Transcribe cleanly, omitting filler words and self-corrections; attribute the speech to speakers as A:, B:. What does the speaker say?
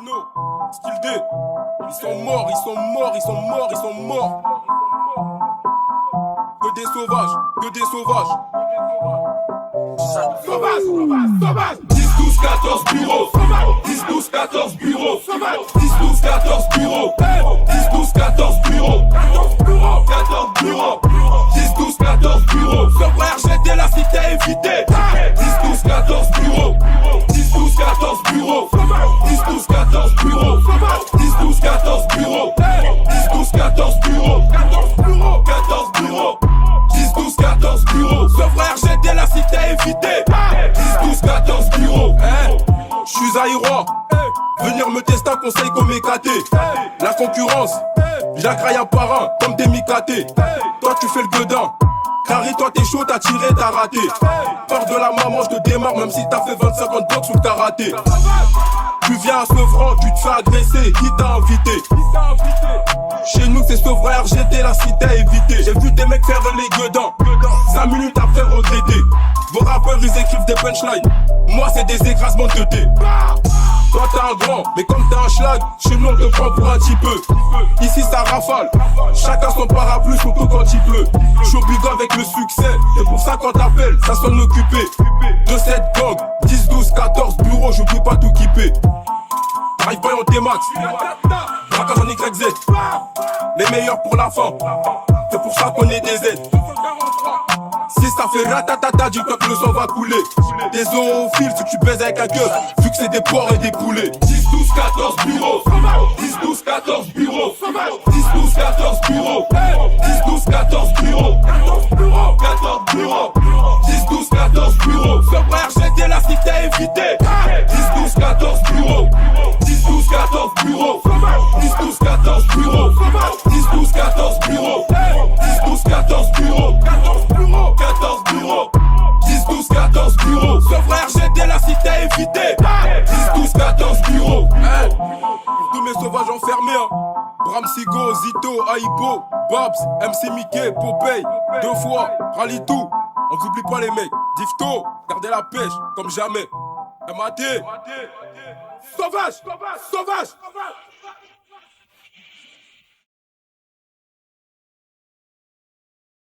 A: Dino, Skill D. Ils sont morts, ils sont morts, ils sont morts, ils sont morts. Que des sauvages, que des sauvages. Sauvage, sauvage. 10, 12, 14 bureaux. 10, 12, 14 bureaux. 10, 12, 14 bureaux. 10, 12, 14 bureaux. 14 bureaux. 10, 12, 14 bureaux. Son frère, j'étais la cité évitée. 10, 12, 14 bureaux. 10, 12, 14 bureaux. 10, 12, 14 bureaux. 10, 12, 14 bureaux. 10, 12, 14 bureaux. 14 bureaux. 10, 12, 14 bureaux. Son frère, j'étais la cité évitée. 10, 12, 14 bureaux. J'suis Aïrois. Venir me tester un conseil comme écaté. La concurrence, j'agraille un par un comme des micatés. Toi tu fais le gueudin. Carré, toi t'es chaud, t'as tiré, t'as raté. Peur de la maman, j'te démarre même si t'as fait 25 ans de boxe ou que t'as raté. Tu viens à Sevran, tu te fais agresser, qui t'a invité? Chez nous c'est Sauveur, j'étais la cité évitée. J'ai vu des mecs faire les gueudins 5 minutes après regretter. Vos rappeurs ils écrivent des punchlines, moi c'est des écrasements de thé. Toi t'es un grand, mais comme t'es un schlag, chez nous on te prend pour un petit peu. Ici ça rafale, chacun son parapluie surtout quand il pleut. J'suis au bigot avec le succès, c'est pour ça quand t'appelles, ça sonne occupé. De cette gang, 10, 12, 14 bureaux, j'oublie pas tout kipper. T'arrives pas en T-Max, braquage en YZ. Les meilleurs pour la fin, c'est pour ça qu'on est des aides. Si ça fait ratatata, dis-toi que le sang va couler. Des zoophiles, si tu baises avec un keuf, vu que c'est des porcs et des poulets. 10, 12, 14 bureaux. 10, 12, 14 bureaux. 10, 12, 14 bureaux. 10, 12, 14 bureaux. 14 bureaux. 10, 12, 14 bureaux. Ce frère, j'étais la cité évitée. 10, 12, 14 bureaux. 10, 12, 14 bureaux. 10, 12, 14 bureaux. 10, 12, 14 bureaux. 10, 12, 14 bureaux. 14 bureaux. 10, 12, 14 bureaux. Ce frère, j'étais la cité évitée. 10, 12, 14 bureaux. Pour tous mes sauvages enfermés, hein. Bram Sigo, Zito, Aibo, Babs, MC Mickey, Popeye, 2 fois, Rally tout. On n'oublie pas les mecs. Difto, gardez la pêche comme jamais. MAT. Sauvage, sauvage.